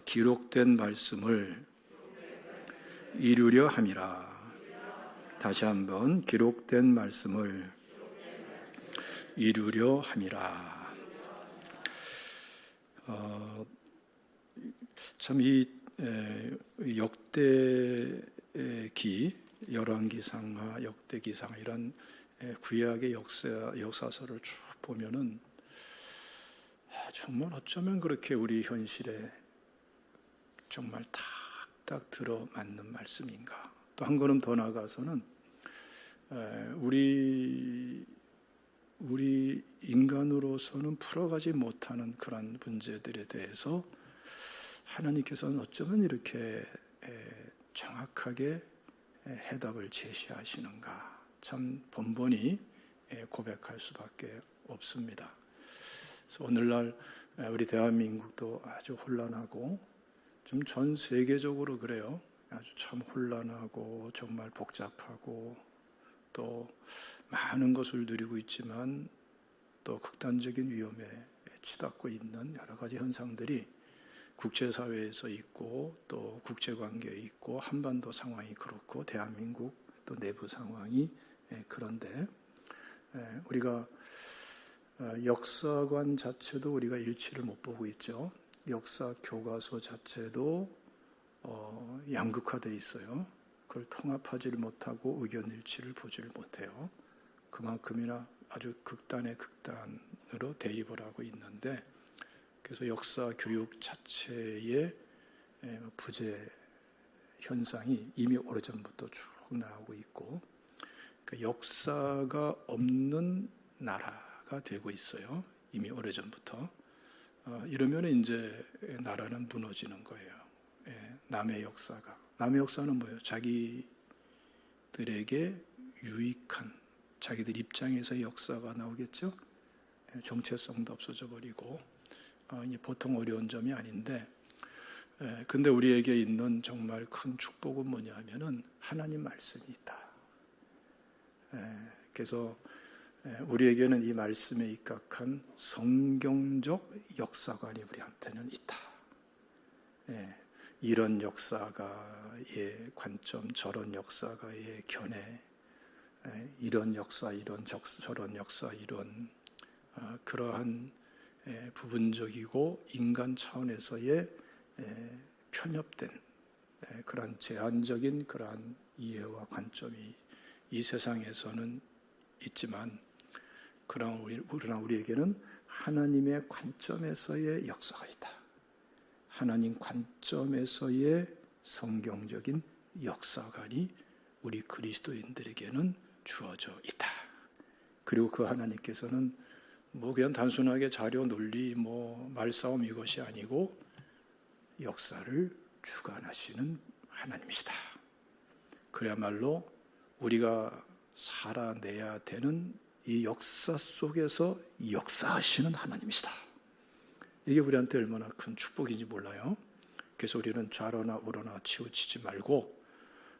기록된 말씀을 이루려 함이라. 다시 한번 기록된 말씀을 이루려 함이라. 참 이 역대기, 열왕기상하, 역대기상하 이런 구약의 역사서를 쭉 보면은 정말 어쩌면 그렇게 우리 현실에 정말 탁탁 들어맞는 말씀인가. 또 한 걸음 더 나아가서는 우리 인간으로서는 풀어가지 못하는 그런 문제들에 대해서 하나님께서는 어쩌면 이렇게 정확하게 해답을 제시하시는가. 참 번번이 고백할 수밖에 없습니다. 그래서 오늘날 우리 대한민국도 아주 혼란하고 좀 전 세계적으로 그래요. 아주 참 혼란하고 정말 복잡하고 또 많은 것을 누리고 있지만 또 극단적인 위험에 치닫고 있는 여러 가지 현상들이 국제사회에서 있고 또 국제관계에 있고 한반도 상황이 그렇고 대한민국 또 내부 상황이 그런데 우리가 역사관 자체도 우리가 일치를 못 보고 있죠. 역사 교과서 자체도 양극화되어 있어요. 그걸 통합하지를 못하고 의견 일치를 보지를 못해요. 그만큼이나 아주 극단의 극단으로 대입을 하고 있는데, 그래서 역사 교육 자체의 부재 현상이 이미 오래전부터 쭉 나오고 있고, 그러니까 역사가 없는 나라가 되고 있어요. 이미 오래전부터. 이러면 이제 나라는 무너지는 거예요. 남의 역사는 뭐예요? 자기들에게 유익한, 자기들 입장에서 역사가 나오겠죠? 정체성도 없어져 버리고, 보통 어려운 점이 아닌데, 근데 우리에게 있는 정말 큰 축복은 뭐냐면은 하나님 말씀이 있다. 그래서 우리에게는 이 말씀에 입각한 성경적 역사관이 우리한테는 있다. 이런 역사가의 관점, 저런 역사가의 견해, 이런 역사, 저런 역사, 이런 그러한 부분적이고 인간 차원에서의 편협된 그러한 제한적인 그러한 이해와 관점이 이 세상에서는 있지만, 그러나 우리에게는 하나님의 관점에서의 역사가 있다. 하나님 관점에서의 성경적인 역사관이 우리 그리스도인들에게는 주어져 있다. 그리고 그 하나님께서는 그냥 단순하게 자료 논리, 말싸움 이것이 아니고 역사를 주관하시는 하나님이시다. 그야말로 우리가 살아내야 되는 이 역사 속에서 역사하시는 하나님이시다. 이게 우리한테 얼마나 큰 축복인지 몰라요. 그래서 우리는 좌로나 우로나 치우치지 말고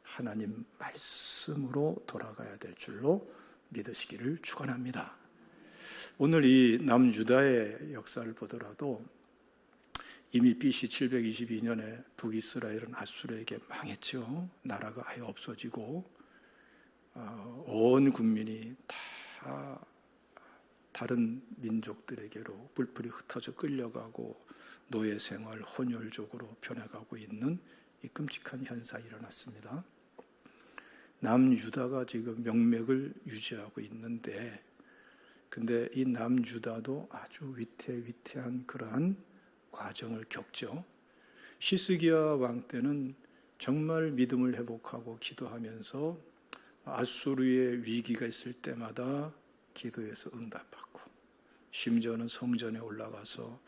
하나님 말씀으로 돌아가야 될 줄로 믿으시기를 축원합니다. 오늘 이 남유다의 역사를 보더라도 이미 BC 722년에 북이스라엘은 아수르에게 망했죠. 나라가 아예 없어지고 온 국민이 다 다른 민족들에게로 뿔뿔이 흩어져 끌려가고 노예 생활, 혼혈족으로 변해가고 있는 이 끔찍한 현상이 일어났습니다. 남유다가 지금 명맥을 유지하고 있는데, 근데 이 남유다도 아주 위태위태한 그러한 과정을 겪죠. 히스기야 왕 때는 정말 믿음을 회복하고 기도하면서 아수르의 위기가 있을 때마다 기도해서 응답받고, 심지어는 성전에 올라가서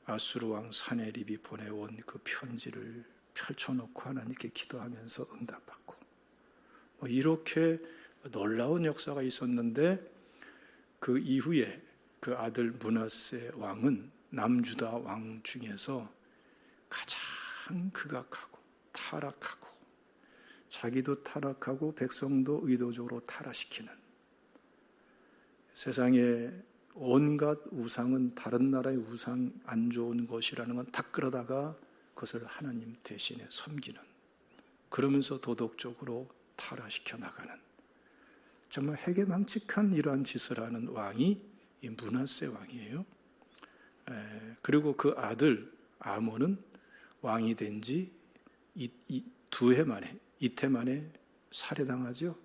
아수르 왕 사네립이 보내온 그 편지를 펼쳐놓고 하나님께 기도하면서 응답받고, 이렇게 놀라운 역사가 있었는데, 그 이후에 그 아들 므낫세 왕은 남유다 왕 중에서 가장 극악하고 타락하고, 자기도 타락하고 백성도 의도적으로 타락시키는, 세상에 온갖 우상은 다른 나라의 우상 안 좋은 것이라는 건 다 끌어다가 그것을 하나님 대신에 섬기는, 그러면서 도덕적으로 타락시켜 나가는 정말 해괴망측한 이러한 짓을 하는 왕이 이 므낫세 왕이에요. 그리고 그 아들 아몬은 왕이 된 지 이태 만에 살해당하죠.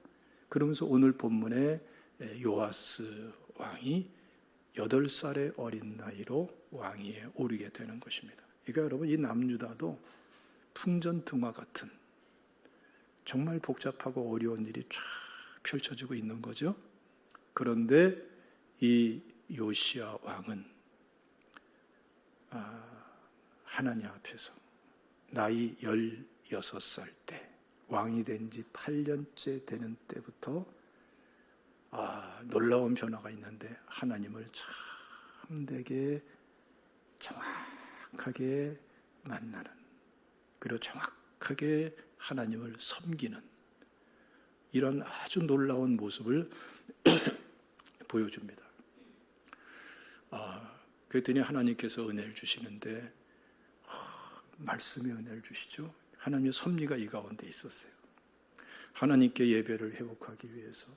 그러면서 오늘 본문에 요아스 왕이 8살의 어린 나이로 왕위에 오르게 되는 것입니다. 그러니까 여러분, 이 남유다도 풍전등화 같은 정말 복잡하고 어려운 일이 쫙 펼쳐지고 있는 거죠. 그런데 이 요시야 왕은 하나님 앞에서 나이 16살 때, 왕이 된 지 8년째 되는 때부터 놀라운 변화가 있는데 하나님을 참되게 정확하게 만나는, 그리고 정확하게 하나님을 섬기는 이런 아주 놀라운 모습을 보여줍니다. 그랬더니 하나님께서 은혜를 주시는데 말씀의 은혜를 주시죠. 하나님의 섭리가 이 가운데 있었어요. 하나님께 예배를 회복하기 위해서,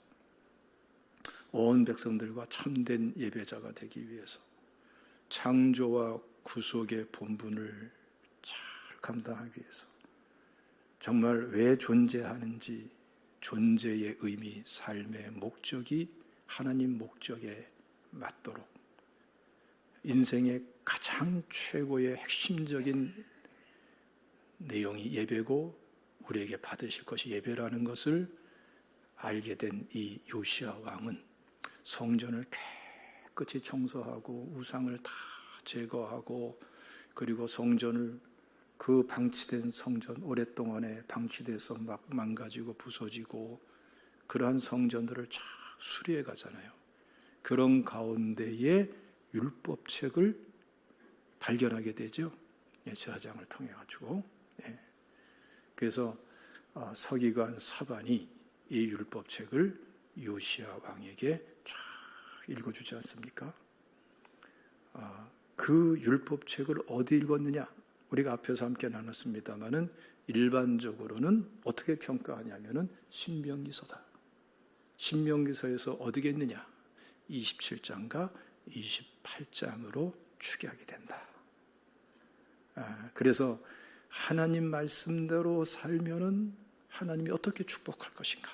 온 백성들과 참된 예배자가 되기 위해서, 창조와 구속의 본분을 잘 감당하기 위해서, 정말 왜 존재하는지, 존재의 의미, 삶의 목적이 하나님 목적에 맞도록 인생의 가장 최고의 핵심적인 내용이 예배고 우리에게 받으실 것이 예배라는 것을 알게 된 이 요시야 왕은 성전을 깨끗이 청소하고 우상을 다 제거하고, 그리고 성전을, 그 방치된 성전, 오랫동안에 방치돼서 막 망가지고 부서지고 그러한 성전들을 쫙 수리해 가잖아요. 그런 가운데에 율법책을 발견하게 되죠. 제사장을 통해 가지고. 그래서 서기관 사반이 이 율법책을 요시야 왕에게 쫙 읽어주지 않습니까? 그 율법책을 어디 읽었느냐? 우리가 앞에서 함께 나눴습니다마는 일반적으로는 어떻게 평가하냐면은 신명기서다. 신명기서에서 어디게 있느냐? 27장과 28장으로 추계하게 된다. 그래서 하나님 말씀대로 살면은 하나님이 어떻게 축복할 것인가?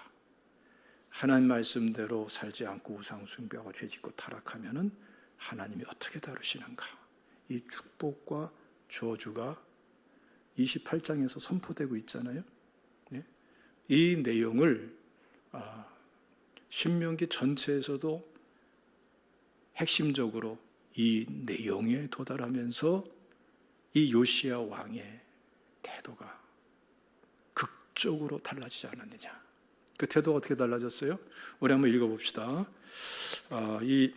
하나님 말씀대로 살지 않고 우상 숭배하고 죄짓고 타락하면은 하나님이 어떻게 다루시는가? 이 축복과 저주가 28장에서 선포되고 있잖아요. 이 내용을 신명기 전체에서도 핵심적으로 이 내용에 도달하면서 이 요시야 왕의 태도가 극적으로 달라지지 않았느냐. 그 태도가 어떻게 달라졌어요? 우리 한번 읽어봅시다. 이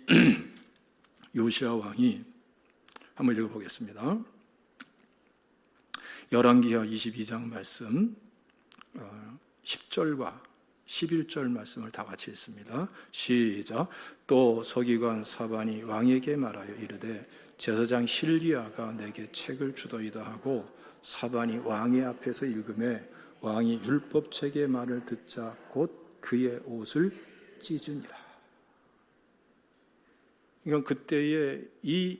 요시야 왕이 한번 읽어보겠습니다. 열왕기하 22장 말씀 10절과 11절 말씀을 다 같이 읽습니다. 시작. 또 서기관 사반이 왕에게 말하여 이르되 제사장 실기야가 내게 책을 주더이다 하고, 사반이 왕의 앞에서 읽음에 왕이 율법책의 말을 듣자 곧 그의 옷을 찢으니라. 그러니까 그때에 이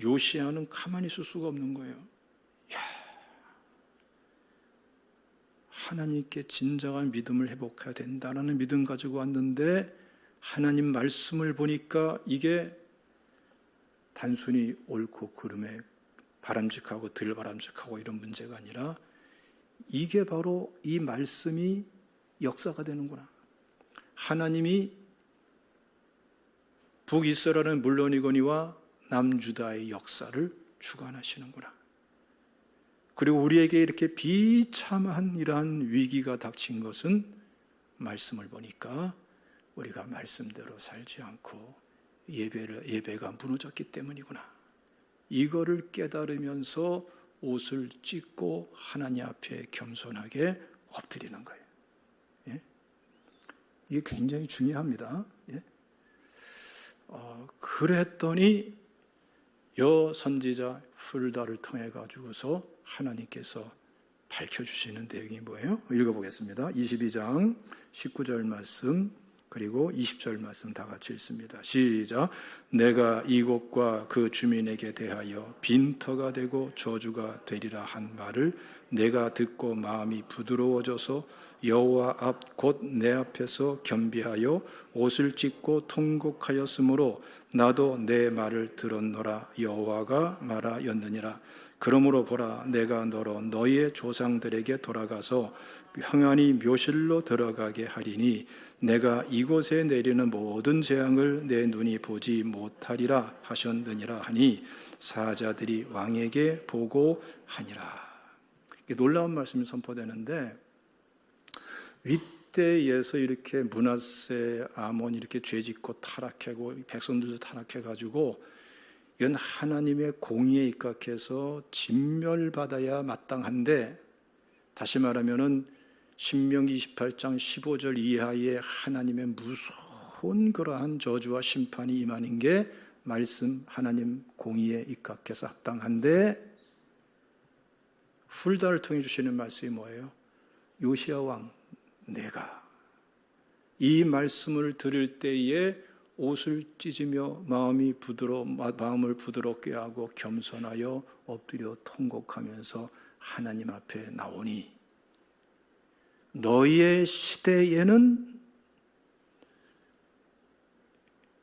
요시야는 가만히 있을 수가 없는 거예요. 하나님께 진정한 믿음을 회복해야 된다는 믿음 가지고 왔는데 하나님 말씀을 보니까 이게 단순히 옳고 그름에 바람직하고 덜 바람직하고 이런 문제가 아니라 이게 바로 이 말씀이 역사가 되는구나. 하나님이 북이스라엘은 물론이거니와 남유다의 역사를 주관하시는구나. 그리고 우리에게 이렇게 비참한 이러한 위기가 닥친 것은 말씀을 보니까 우리가 말씀대로 살지 않고 예배가 무너졌기 때문이구나. 이거를 깨달으면서 옷을 찢고 하나님 앞에 겸손하게 엎드리는 거예요. 이게 굉장히 중요합니다. 그랬더니 여 선지자 훌다를 통해 가지고서 하나님께서 밝혀주시는 내용이 뭐예요? 읽어보겠습니다. 22장 19절 말씀 그리고 20절 말씀 다 같이 읽습니다. 시작. 내가 이곳과 그 주민에게 대하여 빈터가 되고 저주가 되리라 한 말을 내가 듣고 마음이 부드러워져서 여호와 앞 곧 내 앞에서 겸비하여 옷을 찢고 통곡하였으므로 나도 내 말을 들었노라. 여호와가 말하였느니라. 그러므로 보라, 내가 너로 너희의 조상들에게 돌아가서 평안히 묘실로 들어가게 하리니 내가 이곳에 내리는 모든 재앙을 내 눈이 보지 못하리라 하셨느니라 하니 사자들이 왕에게 보고하니라. 놀라운 말씀이 선포되는데, 윗대에서 이렇게 므낫세 아몬 이렇게 죄짓고 타락하고 백성들도 타락해가지고 이건 하나님의 공의에 입각해서 진멸받아야 마땅한데, 다시 말하면은 신명기 28장 15절 이하의 하나님의 무서운 그러한 저주와 심판이 임하는 게 말씀 하나님 공의에 입각해서 합당한데, 훌다를 통해 주시는 말씀이 뭐예요? 요시야 왕, 내가 이 말씀을 들을 때에 옷을 찢으며 마음을 부드럽게 하고 겸손하여 엎드려 통곡하면서 하나님 앞에 나오니 너희의 시대에는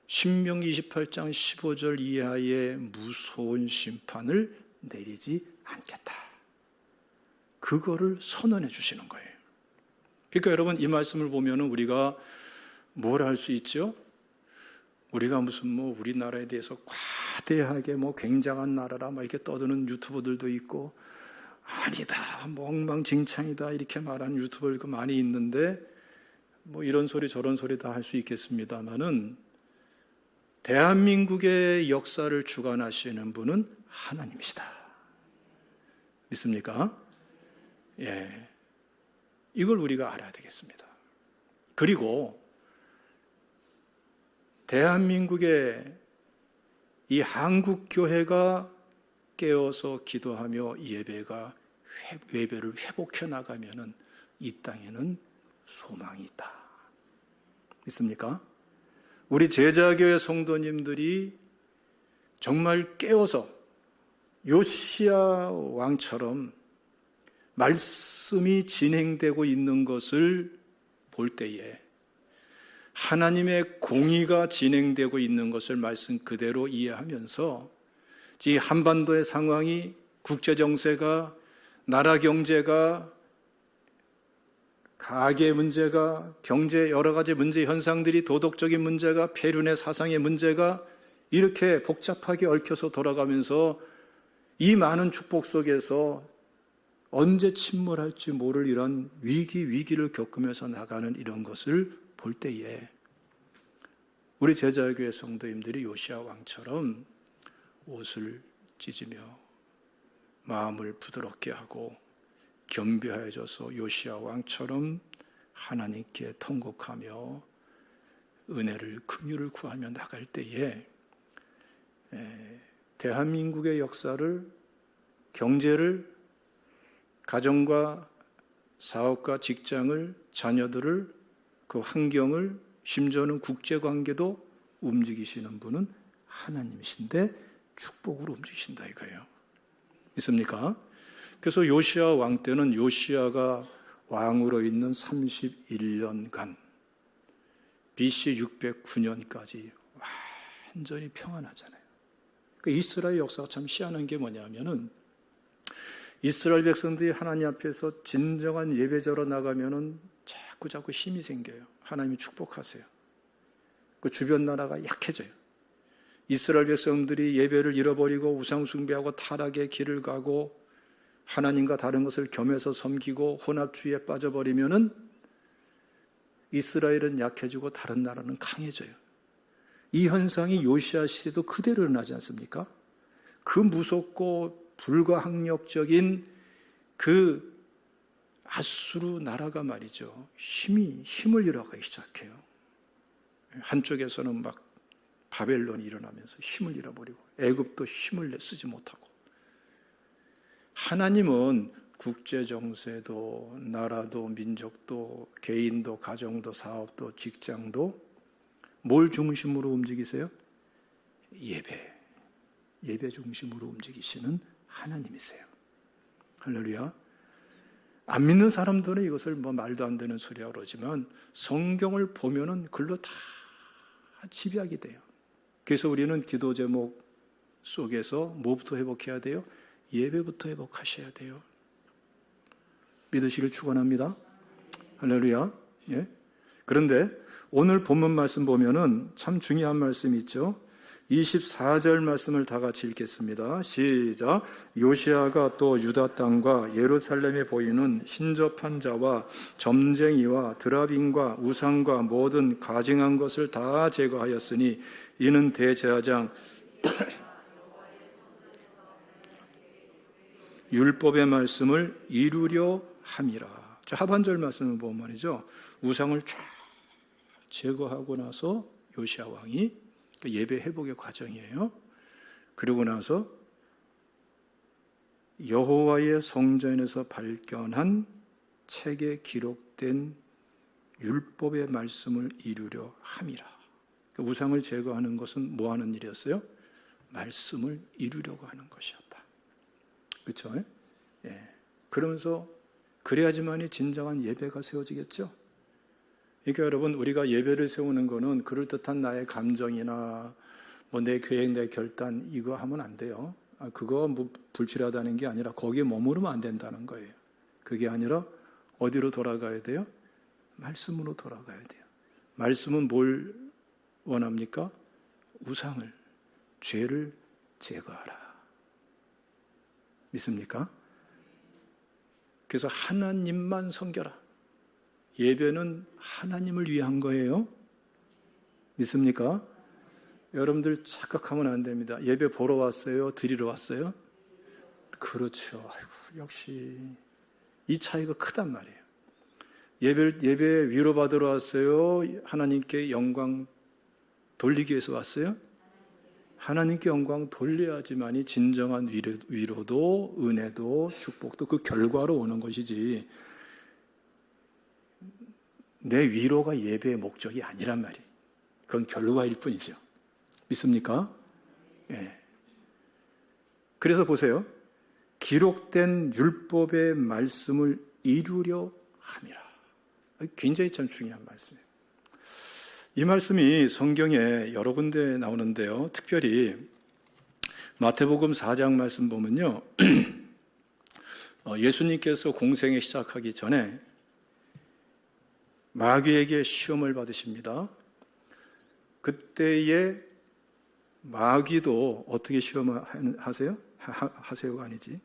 신명기 28장 15절 이하의 무서운 심판을 내리지 않겠다. 그거를 선언해 주시는 거예요. 그러니까 여러분, 이 말씀을 보면 우리가 뭘 할 수 있죠? 우리가 무슨 우리나라에 대해서 과대하게 굉장한 나라라 이렇게 떠드는 유튜버들도 있고, 아니다, 엉망진창이다 이렇게 말하는 유튜버가 많이 있는데, 이런 소리 저런 소리 다 할 수 있겠습니다만은 대한민국의 역사를 주관하시는 분은 하나님이시다. 믿습니까? 예. 이걸 우리가 알아야 되겠습니다. 그리고 대한민국의 이 한국교회가 깨어서 기도하며 예배를 회복해 나가면은 이 땅에는 소망이 있다. 믿습니까? 우리 제자교회 성도님들이 정말 깨어서 요시야 왕처럼 말씀이 진행되고 있는 것을 볼 때에 하나님의 공의가 진행되고 있는 것을 말씀 그대로 이해하면서 이 한반도의 상황이, 국제정세가, 나라 경제가, 가계 문제가, 경제 여러 가지 문제 현상들이, 도덕적인 문제가, 폐륜의 사상의 문제가 이렇게 복잡하게 얽혀서 돌아가면서 이 많은 축복 속에서 언제 침몰할지 모를 이런 위기를 겪으면서 나가는 이런 것을 볼 때에 우리 제자교회 성도님들이 요시야 왕처럼 옷을 찢으며 마음을 부드럽게 하고 겸비하여져서 요시야 왕처럼 하나님께 통곡하며 은혜를, 긍휼을 구하며 나갈 때에 대한민국의 역사를, 경제를, 가정과 사업과 직장을, 자녀들을, 그 환경을, 심지어는 국제관계도 움직이시는 분은 하나님이신데 축복으로 움직이신다 이거예요. 믿습니까? 그래서 요시야 왕 때는 요시야가 왕으로 있는 31년간 BC 609년까지 완전히 평안하잖아요. 그 이스라엘 역사가 참 희한한 게 뭐냐면은 이스라엘 백성들이 하나님 앞에서 진정한 예배자로 나가면은 자꾸 힘이 생겨요. 하나님이 축복하세요. 그 주변 나라가 약해져요. 이스라엘 백성들이 예배를 잃어버리고 우상 숭배하고 타락의 길을 가고 하나님과 다른 것을 겸해서 섬기고 혼합주의에 빠져버리면은 이스라엘은 약해지고 다른 나라는 강해져요. 이 현상이 요시야 시대도 그대로 일어나지 않습니까? 그 무섭고 불가항력적인 그 아수르 나라가 말이죠. 힘을 잃어가기 시작해요. 한쪽에서는 막 바벨론이 일어나면서 힘을 잃어버리고 애굽도 힘을 쓰지 못하고 하나님은 국제 정세도, 나라도, 민족도, 개인도, 가정도, 사업도, 직장도 뭘 중심으로 움직이세요? 예배 중심으로 움직이시는 하나님이세요. 할렐루야. 안 믿는 사람들은 이것을 말도 안 되는 소리라고 그러지만 성경을 보면은 글로 다 집약이 돼요. 그래서 우리는 기도 제목 속에서 뭐부터 회복해야 돼요? 예배부터 회복하셔야 돼요. 믿으시길 축원합니다. 할렐루야. 예. 그런데 오늘 본문 말씀 보면은 참 중요한 말씀이 있죠. 24절 말씀을 다 같이 읽겠습니다. 시작. 요시아가 또 유다 땅과 예루살렘에 보이는 신접한 자와 점쟁이와 드라빔과 우상과 모든 가증한 것을 다 제거하였으니 이는 대제사장 율법의 말씀을 이루려 함이라. 하반절 말씀을 보면 말이죠. 우상을 쫙 제거하고 나서 요시아 왕이 예배 회복의 과정이에요. 그리고 나서 여호와의 성전에서 발견한 책에 기록된 율법의 말씀을 이루려 함이라. 우상을 제거하는 것은 뭐 하는 일이었어요? 말씀을 이루려고 하는 것이었다. 그렇죠? 예. 그러면서 그래야지만이 진정한 예배가 세워지겠죠. 그러니까 여러분, 우리가 예배를 세우는 거는 그럴듯한 나의 감정이나 뭐 내 계획, 내 결단 이거 하면 안 돼요. 그거 뭐 불필요하다는 게 아니라 거기에 머무르면 안 된다는 거예요. 그게 아니라 어디로 돌아가야 돼요? 말씀으로 돌아가야 돼요. 말씀은 뭘 원합니까? 우상을, 죄를 제거하라. 믿습니까? 그래서 하나님만 섬겨라. 예배는 하나님을 위한 거예요. 믿습니까? 여러분들 착각하면 안 됩니다. 예배 보러 왔어요? 드리러 왔어요? 그렇죠. 아이고, 역시 이 차이가 크단 말이에요. 예배 위로받으러 왔어요? 하나님께 영광 돌리기 위해서 왔어요? 하나님께 영광 돌려야지만이 진정한 위로도 은혜도 축복도 그 결과로 오는 것이지, 내 위로가 예배의 목적이 아니란 말이에요. 그건 결과일 뿐이죠. 믿습니까? 예. 그래서 보세요. 기록된 율법의 말씀을 이루려 함이라. 굉장히 참 중요한 말씀이에요. 이 말씀이 성경에 여러 군데 나오는데요. 특별히 마태복음 4장 말씀 보면요. 예수님께서 공생에 시작하기 전에 마귀에게 시험을 받으십니다. 그때에 마귀도 어떻게 시험을 하세요? 하세요가 아니지.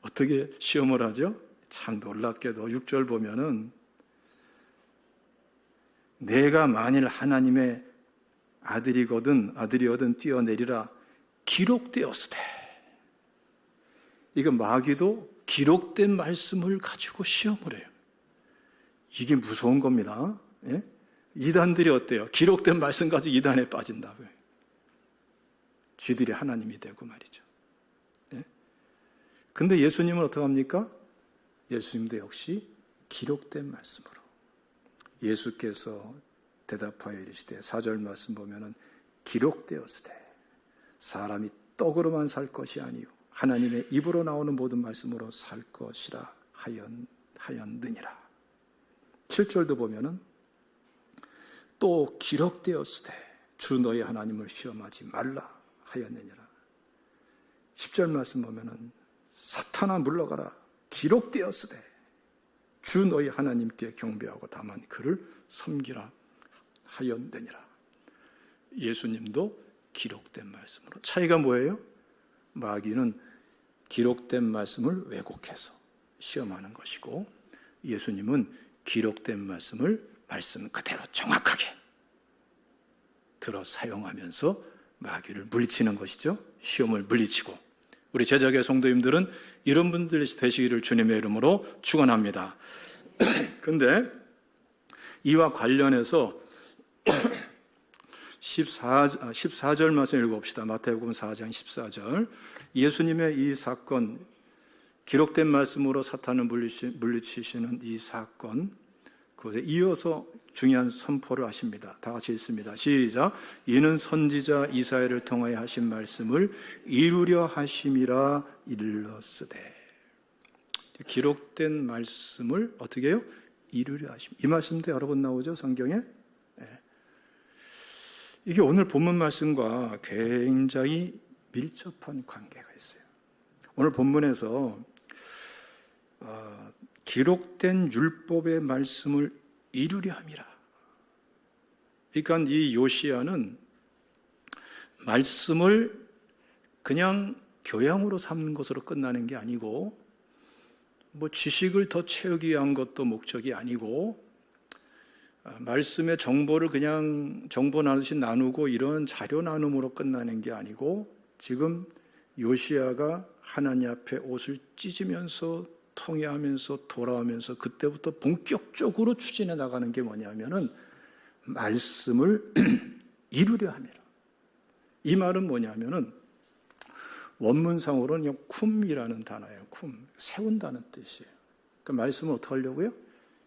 어떻게 시험을 하죠? 참 놀랍게도 6절 보면은 내가 만일 하나님의 아들이거든 뛰어내리라 기록되었으되. 이거 마귀도 기록된 말씀을 가지고 시험을 해요. 이게 무서운 겁니다. 예? 이단들이 어때요? 기록된 말씀 가지고 이단에 빠진다고요. 쥐들이 하나님이 되고 말이죠. 예? 근데 예수님은 어떻게 합니까? 예수님도 역시 기록된 말씀으로. 예수께서 대답하여 이르시되 4절 말씀 보면은 기록되었으되 사람이 떡으로만 살 것이 아니요 하나님의 입으로 나오는 모든 말씀으로 살 것이라 하였느니라. 7절도 보면은 또 기록되었으되 주 너희 하나님을 시험하지 말라 하였느니라. 10절 말씀 보면은 사탄아 물러가라 기록되었으되 주 너희 하나님께 경배하고 다만 그를 섬기라 하였느니라. 예수님도 기록된 말씀으로. 차이가 뭐예요? 마귀는 기록된 말씀을 왜곡해서 시험하는 것이고, 예수님은 기록된 말씀을 말씀 그대로 정확하게 들어 사용하면서 마귀를 물리치는 것이죠. 시험을 물리치고. 우리 제자계 성도님들은 이런 분들이 되시기를 주님의 이름으로 축원합니다. 그런데 이와 관련해서 14절 말씀 읽어봅시다. 마태복음 4장 14절. 예수님의 이 사건, 기록된 말씀으로 사탄을 물리치시는 이 사건, 그것에 이어서 중요한 선포를 하십니다. 다 같이 읽습니다. 시작. 이는 선지자 이사야를 통하여 하신 말씀을 이루려 하심이라 일렀으되. 기록된 말씀을 어떻게 해요? 이루려 하심. 이 말씀도 여러 번 나오죠, 성경에? 네. 이게 오늘 본문 말씀과 굉장히 밀접한 관계가 있어요. 오늘 본문에서 기록된 율법의 말씀을 이루려 함이라. 그러니까 이 요시야는 말씀을 그냥 교양으로 삼는 것으로 끝나는 게 아니고, 뭐 지식을 더 채우기 위한 것도 목적이 아니고, 말씀의 정보를 그냥 정보 나누듯이 나누고 이런 자료 나눔으로 끝나는 게 아니고, 지금 요시야가 하나님 앞에 옷을 찢으면서 통회하면서 돌아오면서 그때부터 본격적으로 추진해 나가는 게 뭐냐면은 말씀을 이루려 함이라. 이 말은 뭐냐면은 원문상으로는 쿰이라는 단어예요. 쿰, 세운다는 뜻이에요. 그러니까 말씀을 어떻게 하려고요?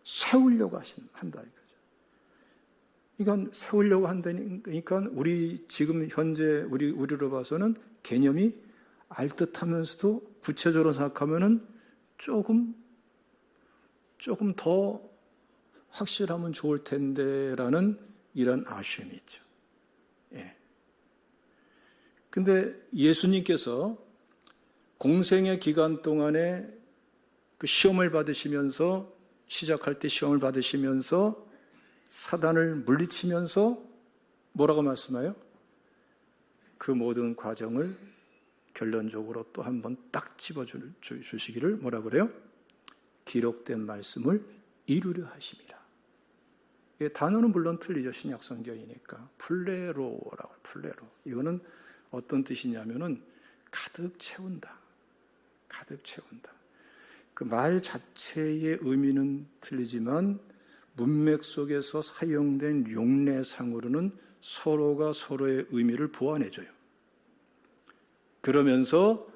세우려고 한다 이거죠. 이건 세우려고 한다니까 우리 지금 현재 우리로 봐서는 개념이 알듯하면서도 구체적으로 생각하면은 조금 더 확실하면 좋을 텐데라는 이런 아쉬움이 있죠. 예. 근데 예수님께서 공생의 기간 동안에 그 시험을 받으시면서, 시작할 때 시험을 받으시면서 사단을 물리치면서 뭐라고 말씀해요? 그 모든 과정을 결론적으로 또 한 번 딱 집어주시기를 뭐라 그래요? 기록된 말씀을 이루려 하심이라. 단어는 물론 틀리죠. 신약 성경이니까. 플레로라고, 플레로. 이거는 어떤 뜻이냐면은 가득 채운다. 가득 채운다. 그 말 자체의 의미는 틀리지만 문맥 속에서 사용된 용례상으로는 서로가 서로의 의미를 보완해줘요. 그러면서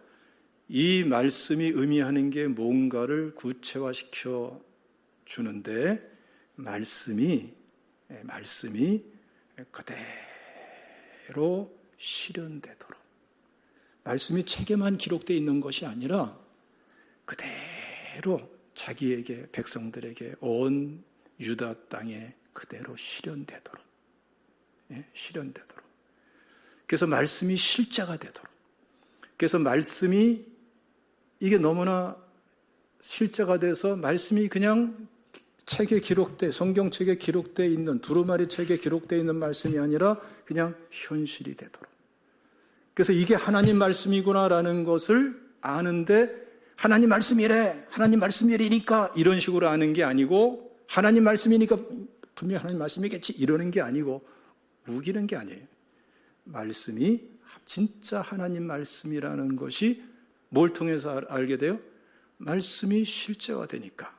이 말씀이 의미하는 게 뭔가를 구체화시켜 주는데 말씀이 그대로 실현되도록, 말씀이 책에만 기록되어 있는 것이 아니라 그대로 자기에게, 백성들에게 온 유다 땅에 그대로 실현되도록, 실현되도록. 그래서 말씀이 실제가 되도록. 그래서 말씀이 이게 너무나 실제가 돼서 말씀이 그냥 책에 기록돼, 성경책에 기록되어 있는, 두루마리 책에 기록되어 있는 말씀이 아니라 그냥 현실이 되도록. 그래서 이게 하나님 말씀이구나라는 것을 아는데, 하나님 말씀이래, 하나님 말씀이니까 이런 식으로 아는 게 아니고, 하나님 말씀이니까 분명히 하나님 말씀이겠지 이러는 게 아니고, 우기는 게 아니에요. 말씀이 진짜 하나님 말씀이라는 것이 뭘 통해서 알게 돼요? 말씀이 실제화 되니까.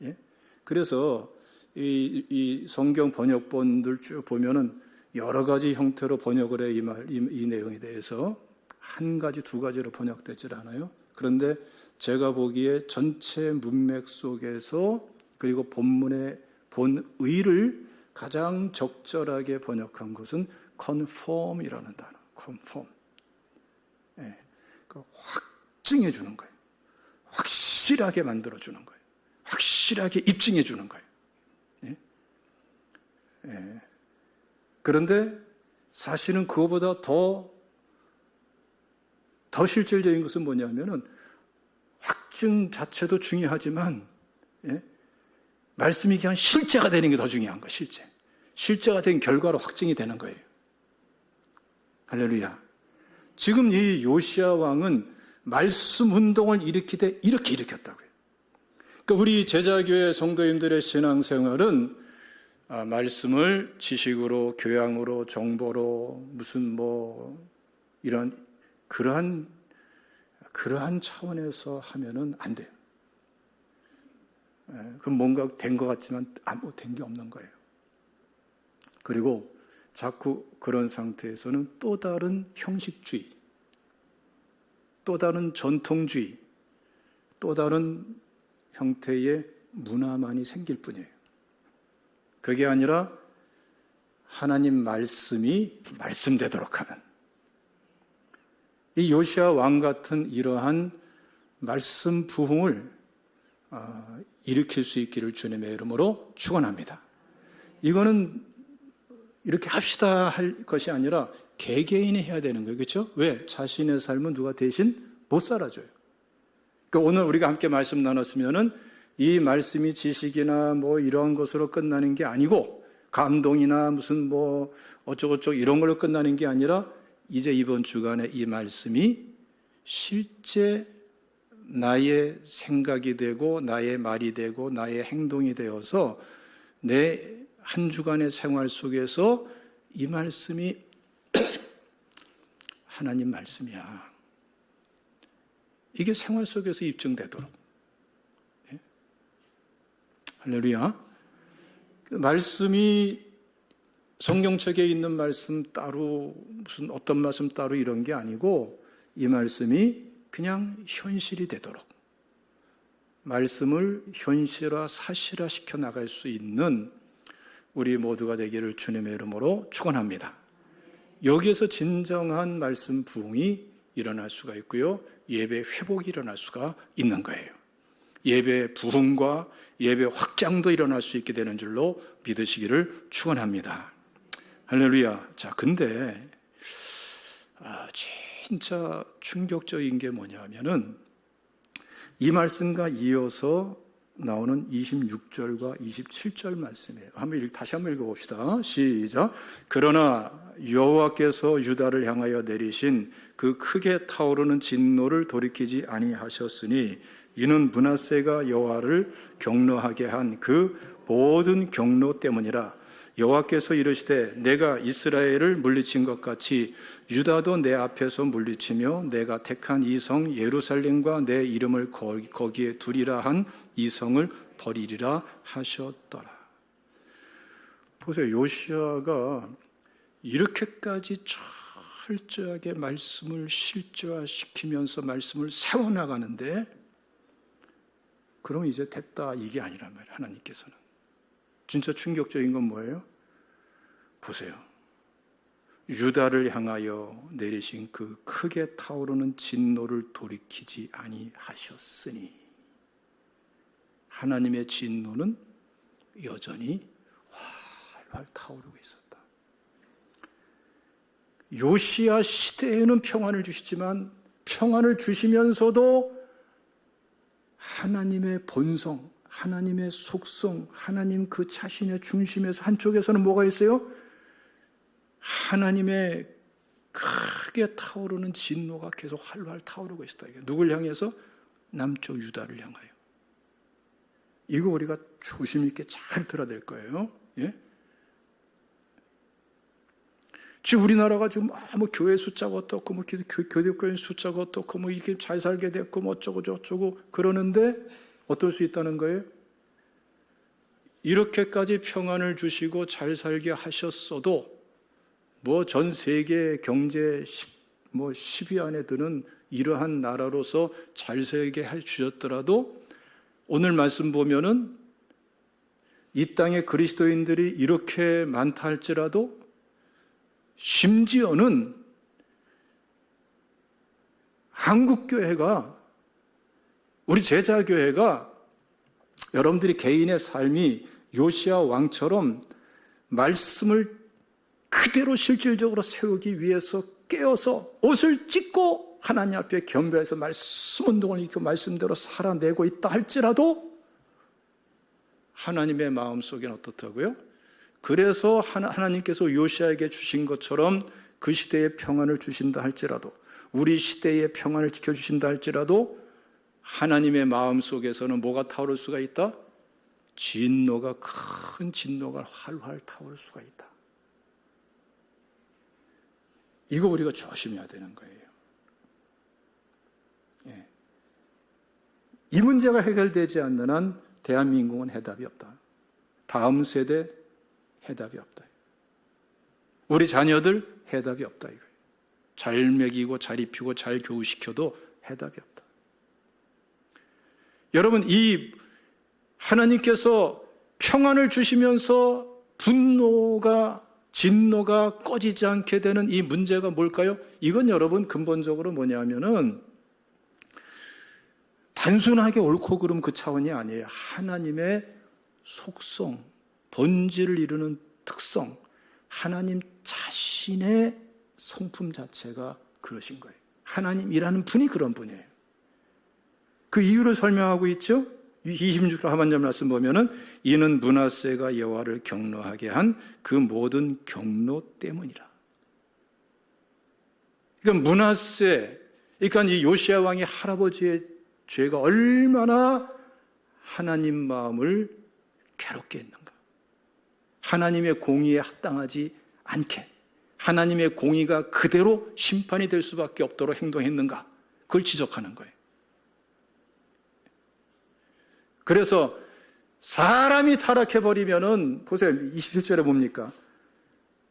예? 그래서 이 성경 번역본들 쭉 보면은 여러 가지 형태로 번역을 해, 이 내용에 대해서. 한 가지, 두 가지로 번역되질 않아요. 그런데 제가 보기에 전체 문맥 속에서, 그리고 본문의 본의를 가장 적절하게 번역한 것은 conform이라는 단어. conform. 예, 확증해 주는 거예요. 확실하게 만들어 주는 거예요. 확실하게 입증해 주는 거예요. 예? 예. 그런데 사실은 그거보다 더 실질적인 것은 뭐냐면은 확증 자체도 중요하지만, 예? 말씀이 그냥 실제가 되는 게 더 중요한 거예요. 실제가 된 결과로 확증이 되는 거예요. 할렐루야. 지금 이 요시야 왕은 말씀 운동을 일으키되 이렇게 일으켰다고요. 그러니까 우리 제자교회 성도님들의 신앙생활은 말씀을 지식으로, 교양으로, 정보로, 무슨 이런 그러한 차원에서 하면은 안 돼요. 그럼 뭔가 된 것 같지만 아무 된 게 없는 거예요. 그리고 자꾸 그런 상태에서는 또 다른 형식주의, 또 다른 전통주의, 또 다른 형태의 문화만이 생길 뿐이에요. 그게 아니라 하나님 말씀이 말씀되도록 하는, 이 요시야 왕 같은 이러한 말씀 부흥을 일으킬 수 있기를 주님의 이름으로 축원합니다. 이거는 이렇게 합시다 할 것이 아니라 개개인이 해야 되는 거예요. 그렇죠? 왜? 자신의 삶은 누가 대신 못 살아줘요. 그러니까 오늘 우리가 함께 말씀 나눴으면은 이 말씀이 지식이나 뭐 이런 것으로 끝나는 게 아니고, 감동이나 무슨 뭐 어쩌고저쩌고 이런 걸로 끝나는 게 아니라, 이제 이번 주간에 이 말씀이 실제 나의 생각이 되고 나의 말이 되고 나의 행동이 되어서 내 한 주간의 생활 속에서 이 말씀이 하나님 말씀이야, 이게 생활 속에서 입증되도록. 예? 할렐루야. 말씀이 성경책에 있는 말씀 따로, 무슨 어떤 말씀 따로 이런 게 아니고, 이 말씀이 그냥 현실이 되도록, 말씀을 현실화, 사실화 시켜 나갈 수 있는 우리 모두가 되기를 주님의 이름으로 축원합니다. 여기에서 진정한 말씀 부흥이 일어날 수가 있고요, 예배 회복이 일어날 수가 있는 거예요. 예배 부흥과 예배 확장도 일어날 수 있게 되는 줄로 믿으시기를 축원합니다. 할렐루야. 자, 근데 진짜 충격적인 게 뭐냐면은 이 말씀과 이어서 나오는 26절과 27절 말씀이에요. 다시 한번 읽어봅시다. 시작. 그러나 여호와께서 유다를 향하여 내리신 그 크게 타오르는 진노를 돌이키지 아니하셨으니 이는 므낫세가 여호와를 경노하게 한 그 모든 경노 때문이라. 여호와께서 이르시되 내가 이스라엘을 물리친 것 같이 유다도 내 앞에서 물리치며 내가 택한 이 성 예루살렘과 내 이름을 거기에 두리라 한 이 성을 버리리라 하셨더라. 보세요. 요시야가 이렇게까지 철저하게 말씀을 실제화시키면서 말씀을 세워나가는데, 그럼 이제 됐다 이게 아니란 말이에요. 하나님께서는. 진짜 충격적인 건 뭐예요? 보세요. 유다를 향하여 내리신 그 크게 타오르는 진노를 돌이키지 아니하셨으니, 하나님의 진노는 여전히 활활 타오르고 있었다. 요시야 시대에는 평안을 주시지만, 평안을 주시면서도 하나님의 본성, 하나님의 속성, 하나님 그 자신의 중심에서 한쪽에서는 뭐가 있어요? 하나님의 크게 타오르는 진노가 계속 활활 타오르고 있었다. 누굴 향해서? 남쪽 유다를 향하여. 이거 우리가 조심 있게 잘 들어야 될 거예요. 예? 지금 우리나라가 지금 뭐 교회 숫자가 어떻고, 뭐 교대교인 숫자가 어떻고, 뭐 이렇게 잘 살게 됐고, 뭐 어쩌고 저쩌고 그러는데 어떨 수 있다는 거예요? 이렇게까지 평안을 주시고 잘 살게 하셨어도, 뭐 전 세계 경제 10위 안에 드는 이러한 나라로서 잘 살게 해 주셨더라도, 오늘 말씀 보면은 이 땅에 그리스도인들이 이렇게 많다 할지라도, 심지어는 한국교회가, 우리 제자교회가, 여러분들이 개인의 삶이 요시야 왕처럼 말씀을 그대로 실질적으로 세우기 위해서 깨어서 옷을 찢고 하나님 앞에 겸비해서 말씀 운동을 일으켜 말씀대로 살아내고 있다 할지라도, 하나님의 마음속에는 어떻다고요? 그래서 하나님께서 요시야에게 주신 것처럼 그 시대의 평안을 주신다 할지라도, 우리 시대의 평안을 지켜주신다 할지라도, 하나님의 마음속에서는 뭐가 타오를 수가 있다? 진노가, 큰 진노가 활활 타오를 수가 있다. 이거 우리가 조심해야 되는 거예요. 예. 이 문제가 해결되지 않는 한 대한민국은 해답이 없다. 다음 세대 해답이 없다. 우리 자녀들 해답이 없다 이거예요. 잘 먹이고 잘 입히고 잘 교육시켜도 해답이 없다. 여러분, 이 하나님께서 평안을 주시면서 분노가 진노가 꺼지지 않게 되는 이 문제가 뭘까요? 이건 여러분 근본적으로 뭐냐면은 단순하게 옳고 그름 그 차원이 아니에요. 하나님의 속성, 본질을 이루는 특성, 하나님 자신의 성품 자체가 그러신 거예요. 하나님이라는 분이 그런 분이에요. 그 이유를 설명하고 있죠. 26절 하반절 말씀 보면은 이는 므낫세가 여호와를 경노하게 한 그 모든 경노 때문이라. 그러니까 므낫세, 그러니까 이 요시야 왕의 할아버지의 죄가 얼마나 하나님 마음을 괴롭게 했는가. 하나님의 공의에 합당하지 않게 하나님의 공의가 그대로 심판이 될 수밖에 없도록 행동했는가. 그걸 지적하는 거예요. 그래서 사람이 타락해버리면은, 보세요. 27절에 뭡니까?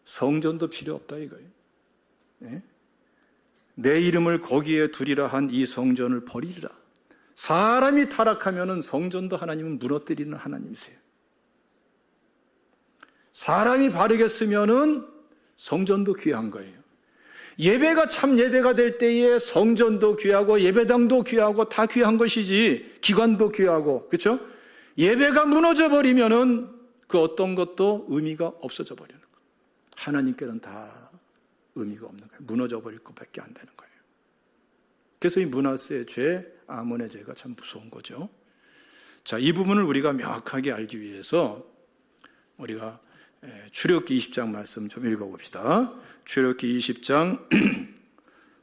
성전도 필요 없다 이거예요. 네? 내 이름을 거기에 두리라 한 이 성전을 버리리라. 사람이 타락하면은 성전도 하나님은 무너뜨리는 하나님이세요. 사람이 바르게 쓰면은 성전도 귀한 거예요. 예배가 참 예배가 될 때에 성전도 귀하고 예배당도 귀하고 다 귀한 것이지, 기관도 귀하고, 그렇죠? 예배가 무너져 버리면은 그 어떤 것도 의미가 없어져 버리는 거예요. 하나님께는 다 의미가 없는 거예요. 무너져 버릴 것밖에 안 되는 거예요. 그래서 이 므낫세의 죄, 아몬의 죄가 참 무서운 거죠. 자, 이 부분을 우리가 명확하게 알기 위해서 우리가 출애굽기 20장 말씀 좀 읽어봅시다. 출애굽기 20장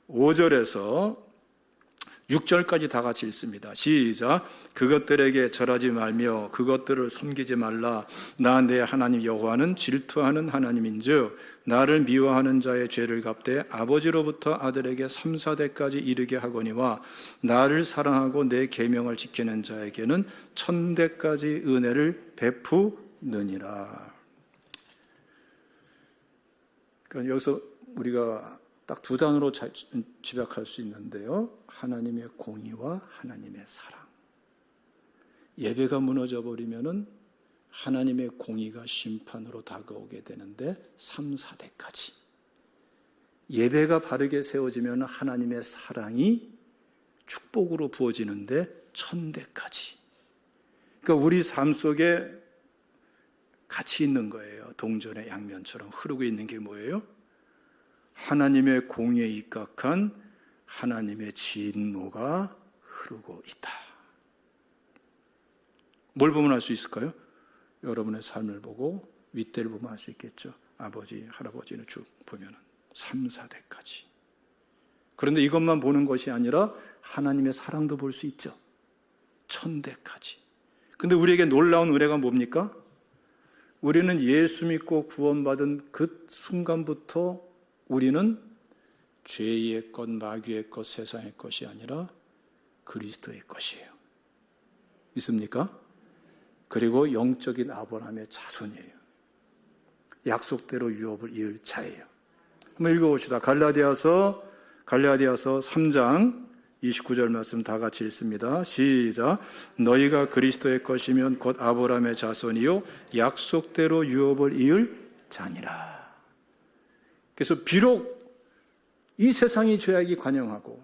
5절에서 6절까지 다 같이 읽습니다. 시작. 그것들에게 절하지 말며 그것들을 섬기지 말라. 나 내 하나님 여호와는 질투하는 하나님인즉 나를 미워하는 자의 죄를 갚되 아버지로부터 아들에게 3, 4대까지 이르게 하거니와 나를 사랑하고 내 계명을 지키는 자에게는 1000대까지 은혜를 베푸느니라. 그러니까 여기서 우리가 딱 두 단어로 집약할 수 있는데요. 하나님의 공의와 하나님의 사랑. 예배가 무너져 버리면은 하나님의 공의가 심판으로 다가오게 되는데 3, 4대까지. 예배가 바르게 세워지면 하나님의 사랑이 축복으로 부어지는데 1000대까지. 그러니까 우리 삶 속에 같이 있는 거예요. 동전의 양면처럼 흐르고 있는 게 뭐예요? 하나님의 공의에 입각한 하나님의 진노가 흐르고 있다. 뭘 보면 알 수 있을까요? 여러분의 삶을 보고 윗대를 보면 알 수 있겠죠. 아버지, 할아버지를 쭉 보면 3, 4대까지. 그런데 이것만 보는 것이 아니라 하나님의 사랑도 볼 수 있죠. 1000대까지. 근데 우리에게 놀라운 은혜가 뭡니까? 우리는 예수 믿고 구원받은 그 순간부터 우리는 죄의 것, 마귀의 것, 세상의 것이 아니라 그리스도의 것이에요. 믿습니까? 그리고 영적인 아브라함의 자손이에요. 약속대로 유업을 이을 자예요. 한번 읽어봅시다. 갈라디아서 3장 29절 말씀 다 같이 읽습니다. 시작. 너희가 그리스도의 것이면 곧 아브라함의 자손이요 약속대로 유업을 이을 자니라. 그래서 비록 이 세상이 죄악이 관영하고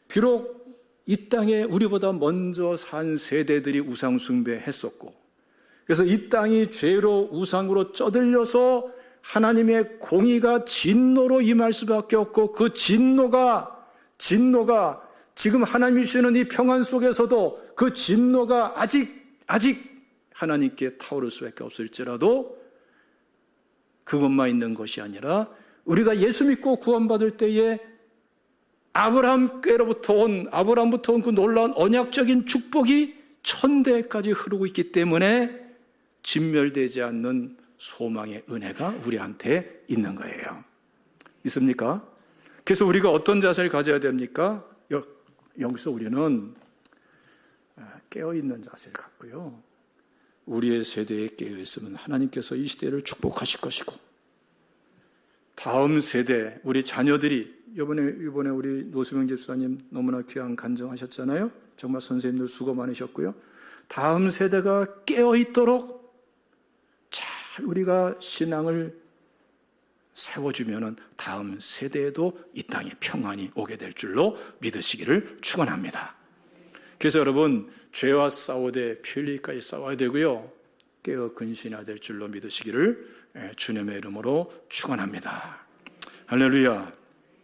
비록 이 땅에 우리보다 먼저 산 세대들이 우상 숭배했었고 그래서 이 땅이 죄로 우상으로 쩌들려서 하나님의 공의가 진노로 임할 수밖에 없고 그 진노가 지금 하나님이 주시는 이 평안 속에서도 그 진노가 아직 하나님께 타오를 수밖에 없을지라도 그것만 있는 것이 아니라 우리가 예수 믿고 구원받을 때에 아브라함부터 온 그 놀라운 언약적인 축복이 1000대까지 흐르고 있기 때문에 진멸되지 않는 소망의 은혜가 우리한테 있는 거예요. 있습니까? 그래서 우리가 어떤 자세를 가져야 됩니까? 여기서 우리는 깨어있는 자세를 갖고요. 우리의 세대에 깨어있으면 하나님께서 이 시대를 축복하실 것이고 다음 세대, 우리 자녀들이 이번에 우리 노수명 집사님 너무나 귀한 간증하셨잖아요. 정말 선생님들 수고 많으셨고요. 다음 세대가 깨어 있도록 잘 우리가 신앙을 세워주면은 다음 세대에도 이 땅에 평안이 오게 될 줄로 믿으시기를 축원합니다. 그래서 여러분, 죄와 싸우되 피 흘리기까지 싸워야 되고요. 깨어 근신해야 될 줄로 믿으시기를 주님의 이름으로 축원합니다. 할렐루야.